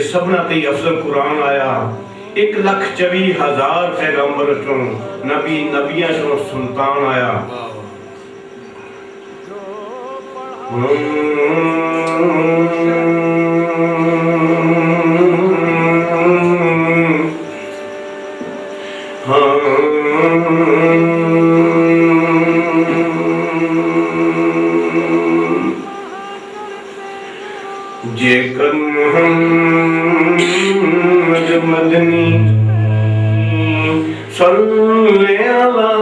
सबना ते अफजल कुरान आया 1,24,000 पैगंबर चो नबी नबिया चो सुल्तान आया। जेकर मोहम्मद मदनी सल्ले अला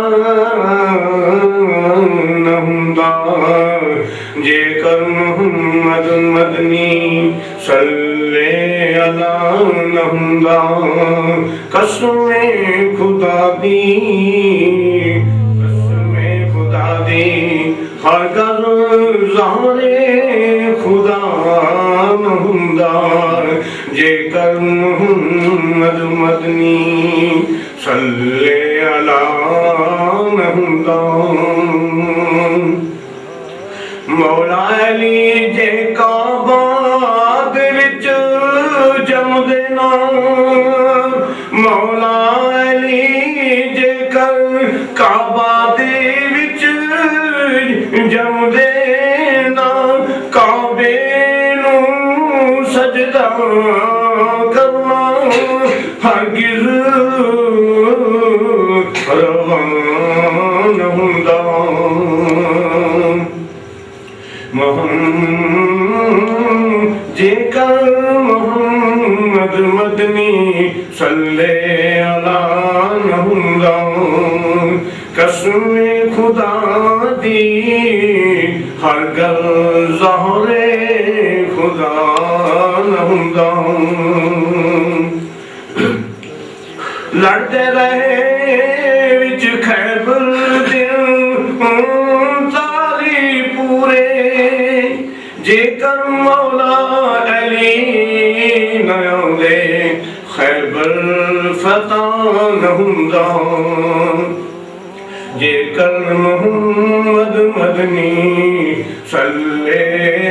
न हुंदा, जेकर मोहम्मद मदनी सल्ले अला न हुंदा, कसमे खुदा दी हरगज़ ज़ारे खुदा न हुंदा, जेकर मोहम्मद मदनी सल्ले अला न हुंदा। मौला अली जे काबा दे विच जमदे ना, मौला अली जेकर काबा दे विच जमदे ना, काबे नू सजदा करना हरगिज़ रवा न हुंदा। जेकर मोहम्मद मदनी सल्ले अला न हुंदा, कसमे खुदा दी हरगज़ ज़ारे खुदा न हुंदा। लड़ते रहे विच खैबर दिन ताली पूरे, जेकर मौला अली न आउंदे खैबर फतह न हुंदा। जेकर मोहम्मद मदनी सल्ले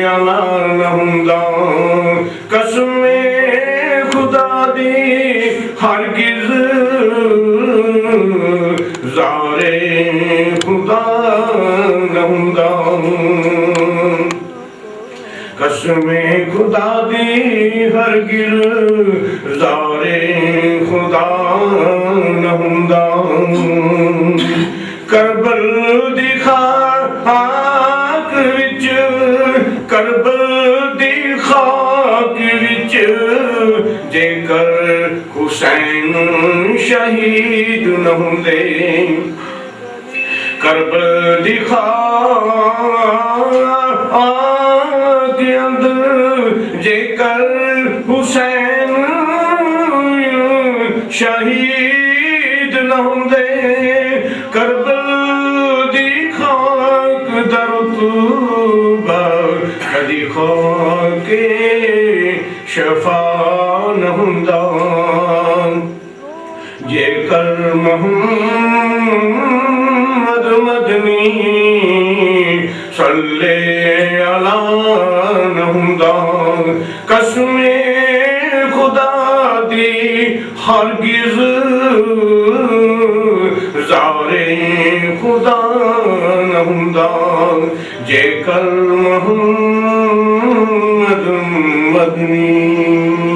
अला न हुंदा, कसमे खुदा दी हरगिज़ ज़ारे खुदा न हुंदा। कसमे खुदा दी हरगिज़ ज़ारे खुदा न हुंदा। करबल दी खाक विच, करबल दी खाक विच, जेकर हुसैन शहीद न हुंदे, करबल दी खाक अंदर जेकर हुसैन शहीद न हुंदे, करबल दी खाक दरुतूबा कदी खाके शफा न हुंदा। जेकर मोहम्मद मदनी सल्ले अला न हुंदा, कसमे खुदा दी हरगिज़ ज़ारे यारे खुदा न हुंदा जेकर मोहम्मद मदनी।